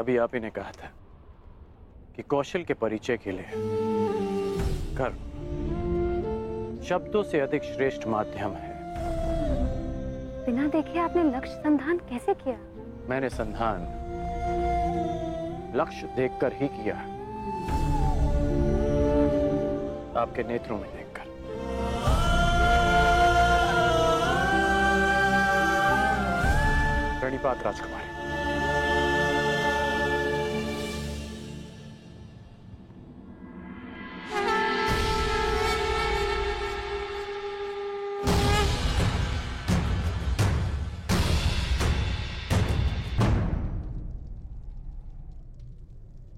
अभी आप ही ने कहा था कि कौशल के परिचय के लिए कर्म शब्दों से अधिक श्रेष्ठ माध्यम है। बिना देखे आपने लक्ष्य संधान कैसे किया? मैंने संधान लक्ष्य देखकर ही किया, आपके नेत्रों में देखकर। प्रणिपात राजकुमारी।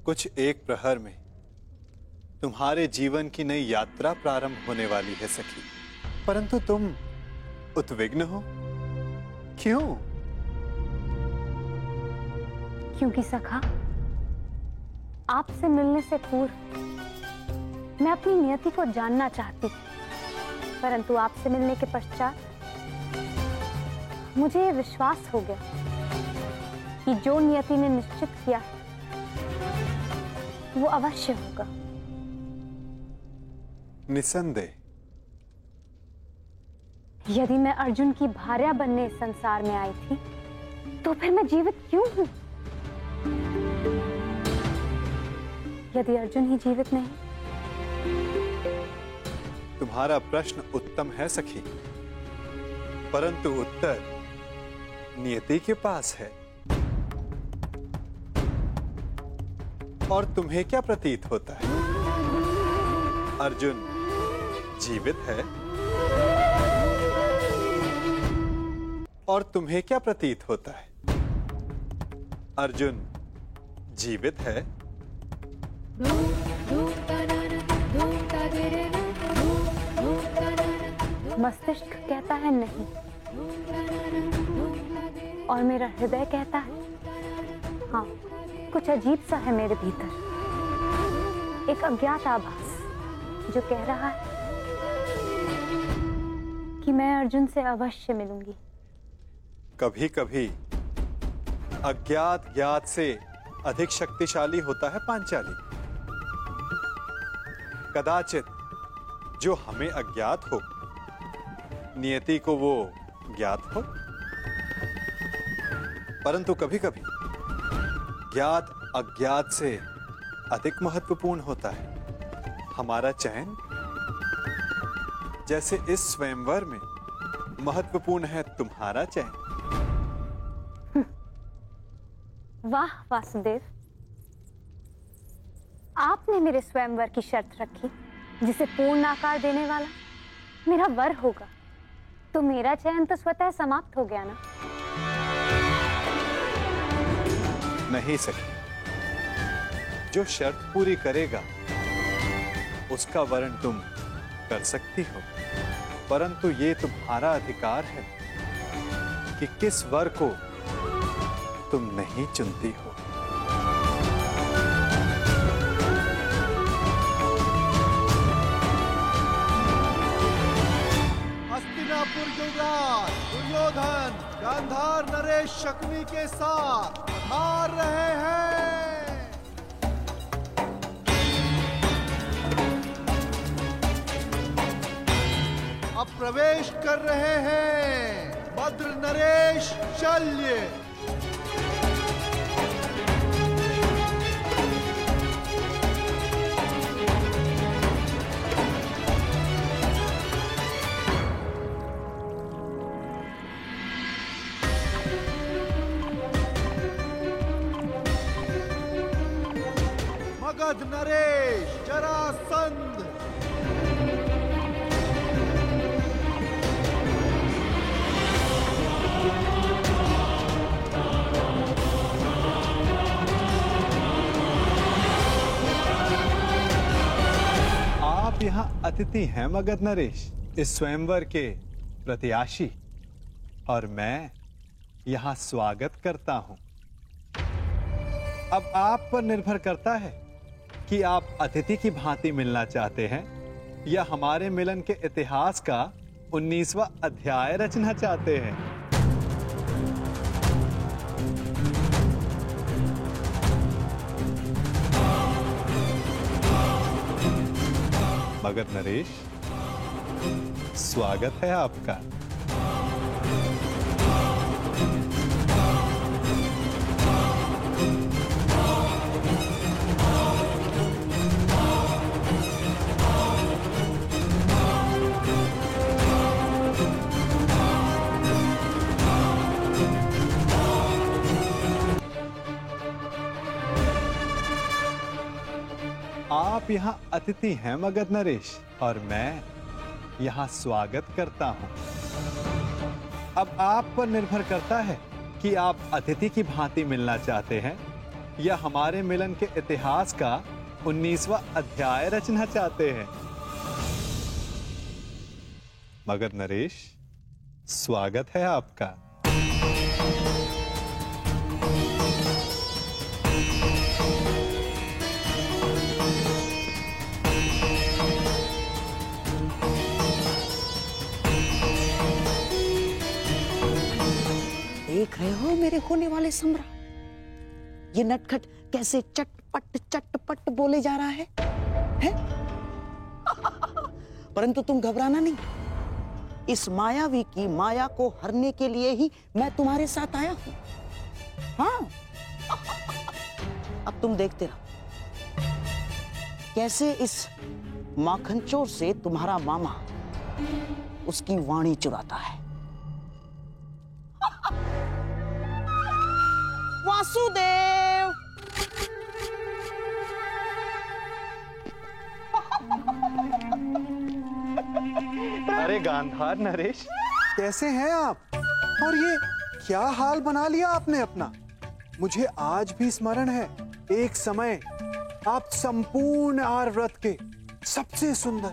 कुछ एक प्रहर में तुम्हारे जीवन की नई यात्रा प्रारंभ होने वाली है सखी, परंतु तुम उद्विग्न हो, क्यों? क्योंकि सखा, आपसे मिलने से पूर्व मैं अपनी नियति को जानना चाहती थी, परंतु आपसे मिलने के पश्चात मुझे ये विश्वास हो गया कि जो नियति ने निश्चित किया वो अवश्य होगा। निसंदेह। यदि मैं अर्जुन की भार्या बनने इस संसार में आई थी, तो फिर मैं जीवित क्यों हूं? यदि अर्जुन ही जीवित नहीं। तुम्हारा प्रश्न उत्तम है सखी, परंतु उत्तर नियति के पास है। और तुम्हें क्या प्रतीत होता है? अर्जुन जीवित है? और तुम्हें क्या प्रतीत होता है? अर्जुन जीवित है? मस्तिष्क कहता है नहीं, और मेरा हृदय कहता है हाँ। कुछ अजीब सा है मेरे भीतर, एक अज्ञात आभास जो कह रहा है कि मैं अर्जुन से अवश्य मिलूंगी। कभी कभी अज्ञात ज्ञात से अधिक शक्तिशाली होता है पांचाली। कदाचित जो हमें अज्ञात हो, नियति को वो ज्ञात हो, परंतु कभी कभी ज्ञात अज्ञात से अधिक महत्वपूर्ण होता है हमारा चयन। जैसे इस स्वयंवर में महत्वपूर्ण है तुम्हारा चयन। वाह वासुदेव, आपने मेरे स्वयंवर की शर्त रखी जिसे पूर्ण आकार देने वाला मेरा वर होगा, तो मेरा चयन तो स्वतः समाप्त हो गया ना? नहीं सके, जो शर्त पूरी करेगा उसका वर्ण तुम कर सकती हो, परंतु ये तुम्हारा अधिकार है कि किस वर को तुम नहीं चुनती हो। हस्तिनापुर युवराज दुर्योधन गांधार नरेश शकुनी के साथ पधार रहे हैं। अब प्रवेश कर रहे हैं भद्र नरेश शल्य। मगध नरेश जरासंध। आप यहाँ अतिथि हैं मगध नरेश, इस स्वयंवर के प्रत्याशी, और मैं यहाँ स्वागत करता हूँ। अब आप पर निर्भर करता है कि आप अतिथि की भांति मिलना चाहते हैं या हमारे मिलन के इतिहास का 19वां अध्याय रचना चाहते हैं। मगर नरेश, स्वागत है आपका। आप यहाँ अतिथि हैं मगध नरेश, और मैं यहाँ स्वागत करता हूँ। अब आप पर निर्भर करता है कि आप अतिथि की भांति मिलना चाहते हैं या हमारे मिलन के इतिहास का 19वां अध्याय रचना चाहते हैं। मगध नरेश, स्वागत है आपका। देख रहे हो मेरे होने वाले सम्राट, ये नटखट कैसे चटपट बोले जा रहा है? परंतु तुम घबराना नहीं, इस मायावी की माया को हरने के लिए ही मैं तुम्हारे साथ आया हूं। हाँ, अब तुम देखते रहो कैसे इस माखनचोर से तुम्हारा मामा उसकी वाणी चुराता है। वासुदेव, अरे गांधार नरेश, कैसे हैं आप? और ये क्या हाल बना लिया आपने अपना? मुझे आज भी स्मरण है, एक समय आप संपूर्ण आर्यव्रत के सबसे सुंदर,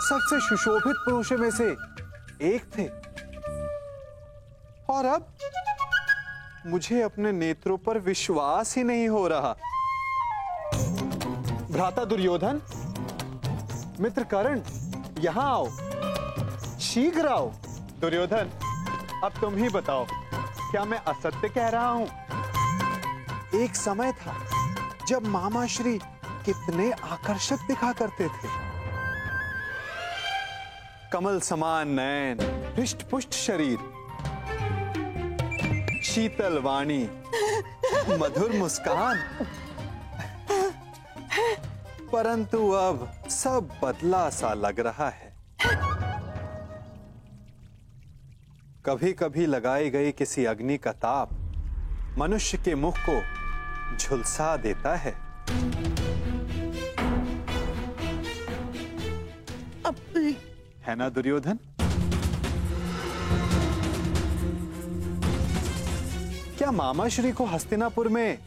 सबसे सुशोभित पुरुषों में से एक थे। और अब मुझे अपने नेत्रों पर विश्वास ही नहीं हो रहा। भ्राता दुर्योधन, मित्र कर्ण, यहां आओ, शीघ्र आओ। दुर्योधन, अब तुम ही बताओ, क्या मैं असत्य कह रहा हूं? एक समय था जब मामा श्री कितने आकर्षक दिखा करते थे। कमल समान नयन, हृष्ट पुष्ट शरीर, शीतल वाणी, मधुर मुस्कान। परंतु अब सब बदला सा लग रहा है। कभी कभी लगाई गई किसी अग्नि का ताप मनुष्य के मुख को झुलसा देता है। अब है ना दुर्योधन? क्या मामा श्री को हस्तिनापुर में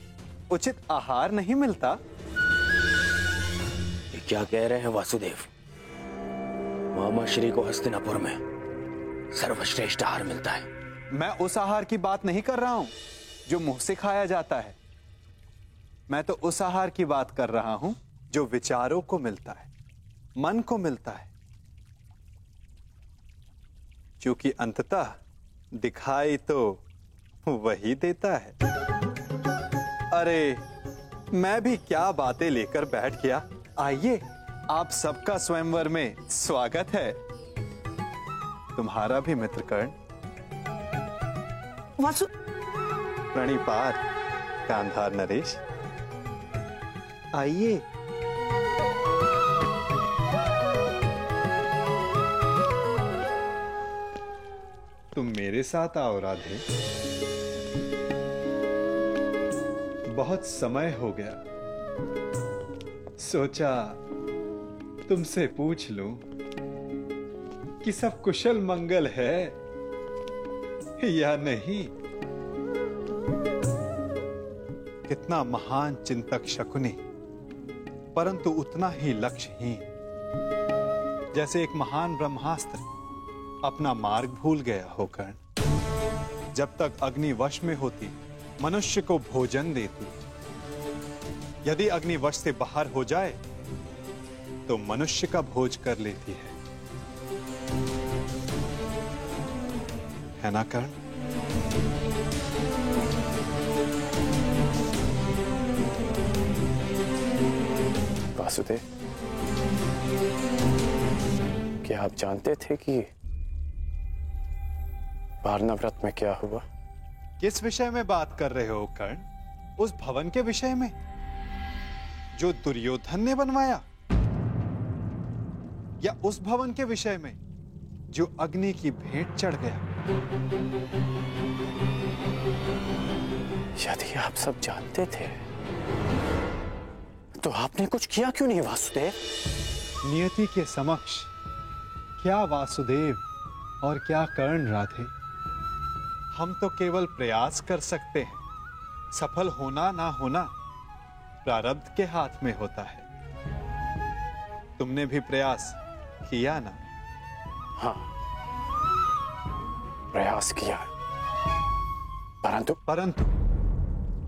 उचित आहार नहीं मिलता? ये क्या कह रहे हैं वासुदेव? मामा श्री को हस्तिनापुर में सर्वश्रेष्ठ आहार मिलता है। मैं उस आहार की बात नहीं कर रहा हूं जो मुंह से खाया जाता है। मैं तो उस आहार की बात कर रहा हूं जो विचारों को मिलता है, मन को मिलता है, क्योंकि अंततः दिखाई तो वही देता है। अरे, मैं भी क्या बातें लेकर बैठ गया। आइए, आप सबका स्वयंवर में स्वागत है। तुम्हारा भी मित्र कर्ण। वासु, प्रणिपात गांधार नरेश, आइए। तुम मेरे साथ आओ राधे। बहुत समय हो गया, सोचा तुमसे पूछ लूं कि सब कुशल मंगल है या नहीं। कितना महान चिंतक शकुनी, परंतु उतना ही लक्ष्यहीन। जैसे एक महान ब्रह्मास्त्र अपना मार्ग भूल गया हो कर्ण। जब तक अग्नि वश में होती, मनुष्य को भोजन देती। यदि अग्नि वश से बाहर हो जाए तो मनुष्य का भोज कर लेती है ना कर्ण? वासुदेव, क्या आप जानते थे कि वारनाव्रत में क्या हुआ? किस विषय में बात कर रहे हो कर्ण? उस भवन के विषय में जो दुर्योधन ने बनवाया, या उस भवन के विषय में जो अग्नि की भेंट चढ़ गया? यदि आप सब जानते थे तो आपने कुछ किया क्यों नहीं वासुदेव? नियति के समक्ष क्या वासुदेव और क्या कर्ण राधे, हम तो केवल प्रयास कर सकते हैं। सफल होना ना होना प्रारब्ध के हाथ में होता है। तुमने भी प्रयास किया ना? हाँ, प्रयास किया, परंतु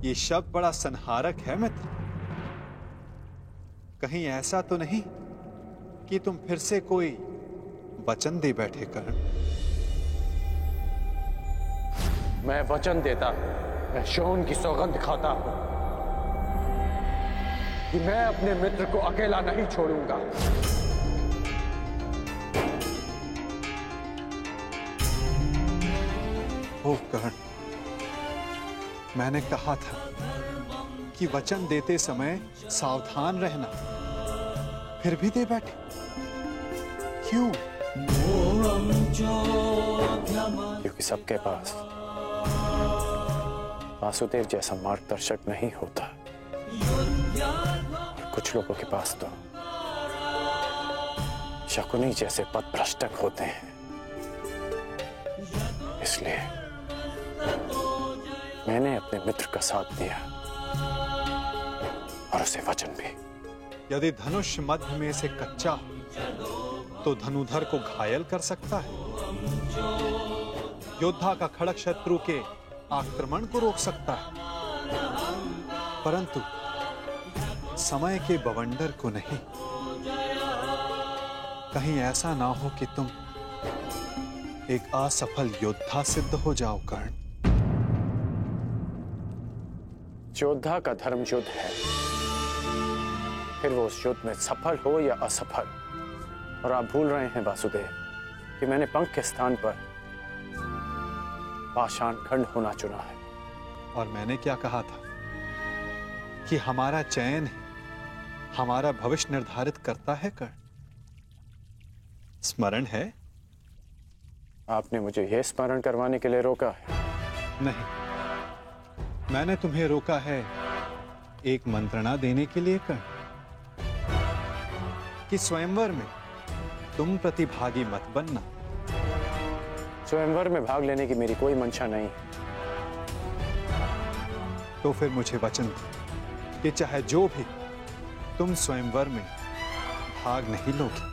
ये शब्द बड़ा संहारक है मित्र। कहीं ऐसा तो नहीं कि तुम फिर से कोई वचन दे बैठे कर्ण? मैं वचन देता हूं, मैं शोन की सौगंध खाता हूं कि मैं अपने मित्र को अकेला नहीं छोड़ूंगा। ओ कर्ण, मैंने कहा था कि वचन देते समय सावधान रहना, फिर भी दे बैठे क्यों? क्योंकि सबके पास वासुदेव जैसा मार्गदर्शक नहीं होता, और कुछ लोगों के पास तो शकुनी जैसे पथभ्रष्टक होते हैं। इसलिए मैंने अपने मित्र का साथ दिया और उसे वचन भी। यदि धनुष मध्य में से कच्चा हो तो धनुधर को घायल कर सकता है। योद्धा का खड़ग शत्रु के आक्रमण को रोक सकता है, परंतु समय के बवंडर को नहीं। कहीं ऐसा ना हो कि तुम एक असफल योद्धा सिद्ध हो जाओ कर्ण। योद्धा का धर्म युद्ध है, फिर वो उस युद्ध में सफल हो या असफल। और आप भूल रहे हैं वासुदेव कि मैंने पंख के स्थान पर पाषाण खंड होना चुना है। और मैंने क्या कहा था कि हमारा चयन ही हमारा भविष्य निर्धारित करता है कर्ण। स्मरण है? आपने मुझे यह स्मरण करवाने के लिए रोका है? नहीं, मैंने तुम्हें रोका है एक मंत्रणा देने के लिए कर्ण, कि स्वयंवर में तुम प्रतिभागी मत बनना। स्वयंवर में भाग लेने की मेरी कोई मंशा नहीं। तो फिर मुझे वचन दो कि चाहे जो भी, तुम स्वयंवर में भाग नहीं लोगे।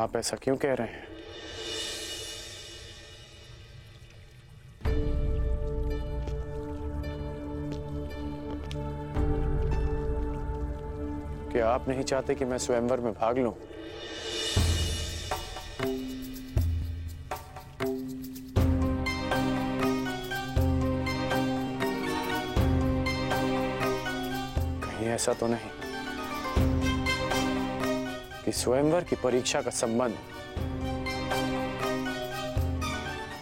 आप ऐसा क्यों कह रहे हैं? क्या आप नहीं चाहते कि मैं स्वयंवर में भाग लूं? कहीं ऐसा तो नहीं कि स्वयंवर की परीक्षा का संबंध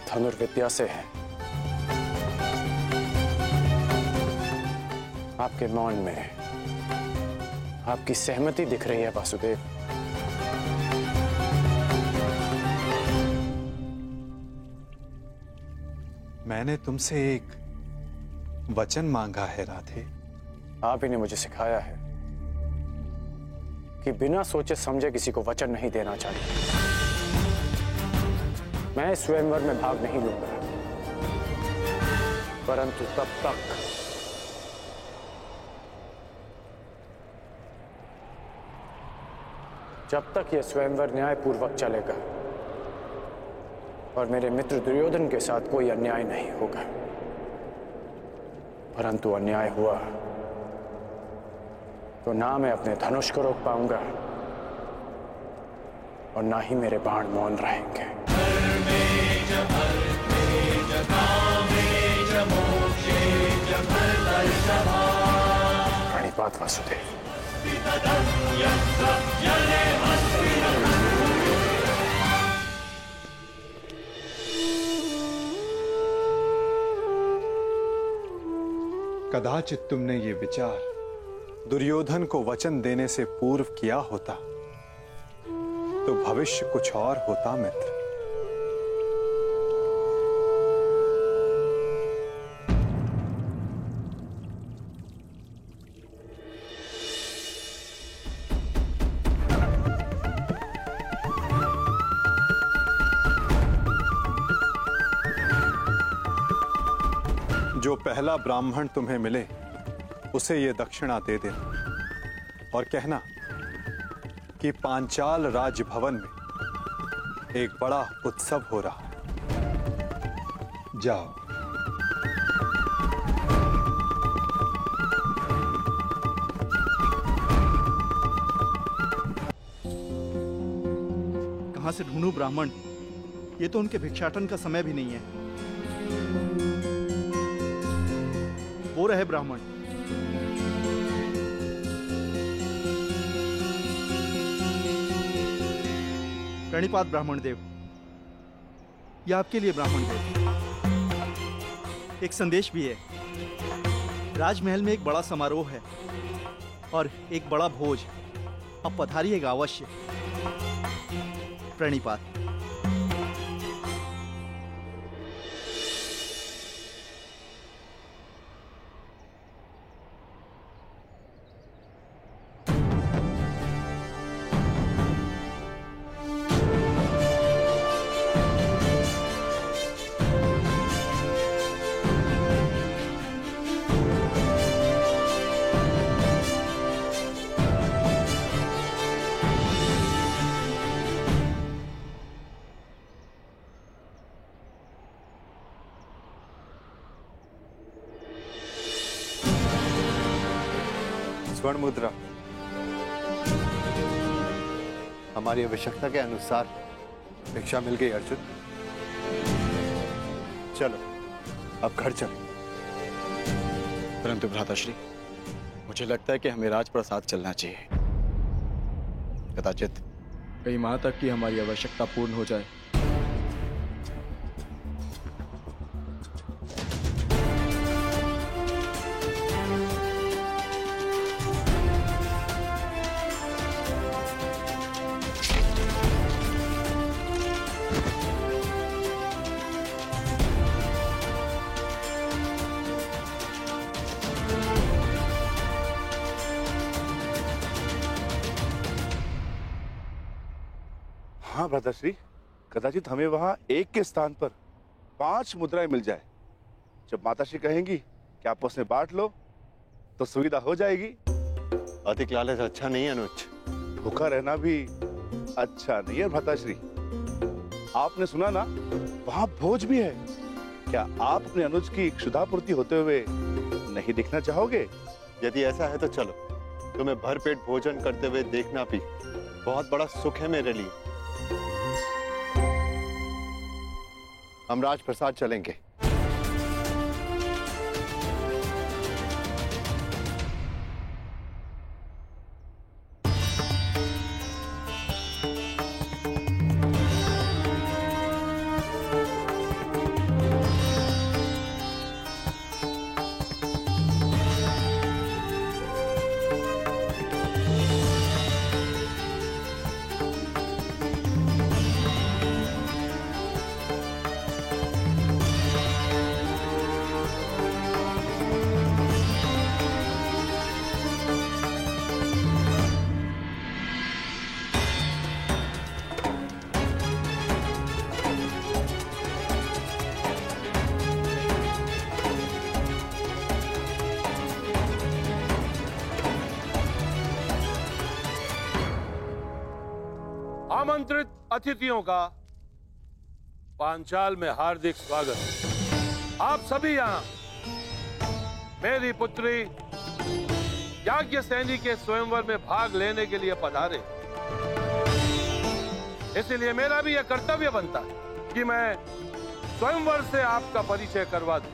धनुर्विद्या से है? आपके मौन में आपकी सहमति दिख रही है वासुदेव। मैंने तुमसे एक वचन मांगा है राधे। आप ही ने मुझे सिखाया है कि बिना सोचे समझे किसी को वचन नहीं देना चाहिए। मैं स्वयंवर में भाग नहीं लूंगा, परंतु तब तक जब तक यह स्वयंवर न्यायपूर्वक चलेगा और मेरे मित्र दुर्योधन के साथ कोई अन्याय नहीं होगा। परंतु अन्याय हुआ तो ना मैं अपने धनुष को रोक पाऊंगा और ना ही मेरे बाण मौन रहेंगे। प्रणिपात धन्यवाद वासुदेव। कदाचित तुमने ये विचार दुर्योधन को वचन देने से पूर्व किया होता तो भविष्य कुछ और होता मित्र। जो पहला ब्राह्मण तुम्हें मिले उसे ये दक्षिणा दे देना और कहना कि पांचाल राजभवन में एक बड़ा उत्सव हो रहा है। जाओ। कहां से ढूंढूं ब्राह्मण? ये तो उनके भिक्षाटन का समय भी नहीं है। वो रहे ब्राह्मण। प्रणिपात ब्राह्मण देव। यह आपके लिए ब्राह्मण देव। एक संदेश भी है। राजमहल में एक बड़ा समारोह है और एक बड़ा भोज। अब पधारिएगा अवश्य। प्रणिपात। स्वर्ण मुद्रा हमारी आवश्यकता के अनुसार भिक्षा मिल गई अर्जुन। चलो अब घर चलो। परंतु भ्राताश्री, मुझे लगता है कि हमें राजप्रसाद चलना चाहिए। कदाचित कई माह तक की हमारी आवश्यकता पूर्ण हो जाए। हाँ भ्राताश्री, कदाचित हमें वहां एक के स्थान पर 5 मुद्राएं मिल जाए। जब माताश्री कहेंगी कि आपस में बांट लो तो सुविधा हो जाएगी। अधिक लालच अच्छा नहीं है अनुज। भूखा रहना भी अच्छा नहीं है भ्राताश्री। आपने सुना ना, वहां भोज भी है। क्या आप अपने अनुज की क्षुधापूर्ति होते हुए नहीं देखना चाहोगे? यदि ऐसा है तो चलो। तुम्हें भरपेट भोजन करते हुए देखना भी बहुत बड़ा सुख है मेरे लिए। हम राजप्रसाद चलेंगे। आमंत्रित अतिथियों का पांचाल में हार्दिक स्वागत। आप सभी यहाँ मेरी पुत्री याज्ञसेनी के स्वयंवर में भाग लेने के लिए पधारे। इसलिए मेरा भी यह कर्तव्य बनता है कि मैं स्वयंवर से आपका परिचय करवा दूं।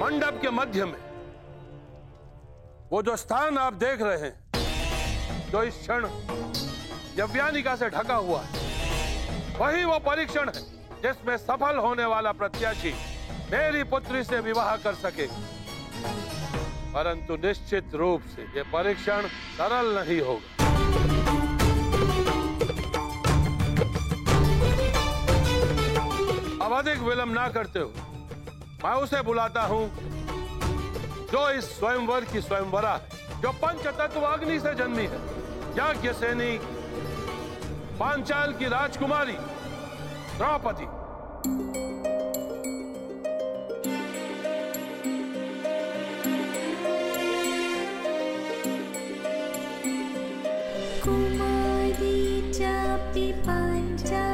मंडप के मध्य में वो जो स्थान आप देख रहे हैं, जो इस क्षण यव्यानिका से ढका हुआ है, वही वो परीक्षण है जिसमें सफल होने वाला प्रत्याशी मेरी पुत्री से विवाह कर सके। परंतु निश्चित रूप से ये परीक्षण सरल नहीं होगा। अब अधिक विलंब ना करते हुए मैं उसे बुलाता हूं जो इस स्वयंवर की स्वयंवरा है, जो पंचतत्व अग्नि से जन्मी है, याज्ञसेनी पांचाल की राजकुमारी द्रौपदी। कुमारी चापी पांचाल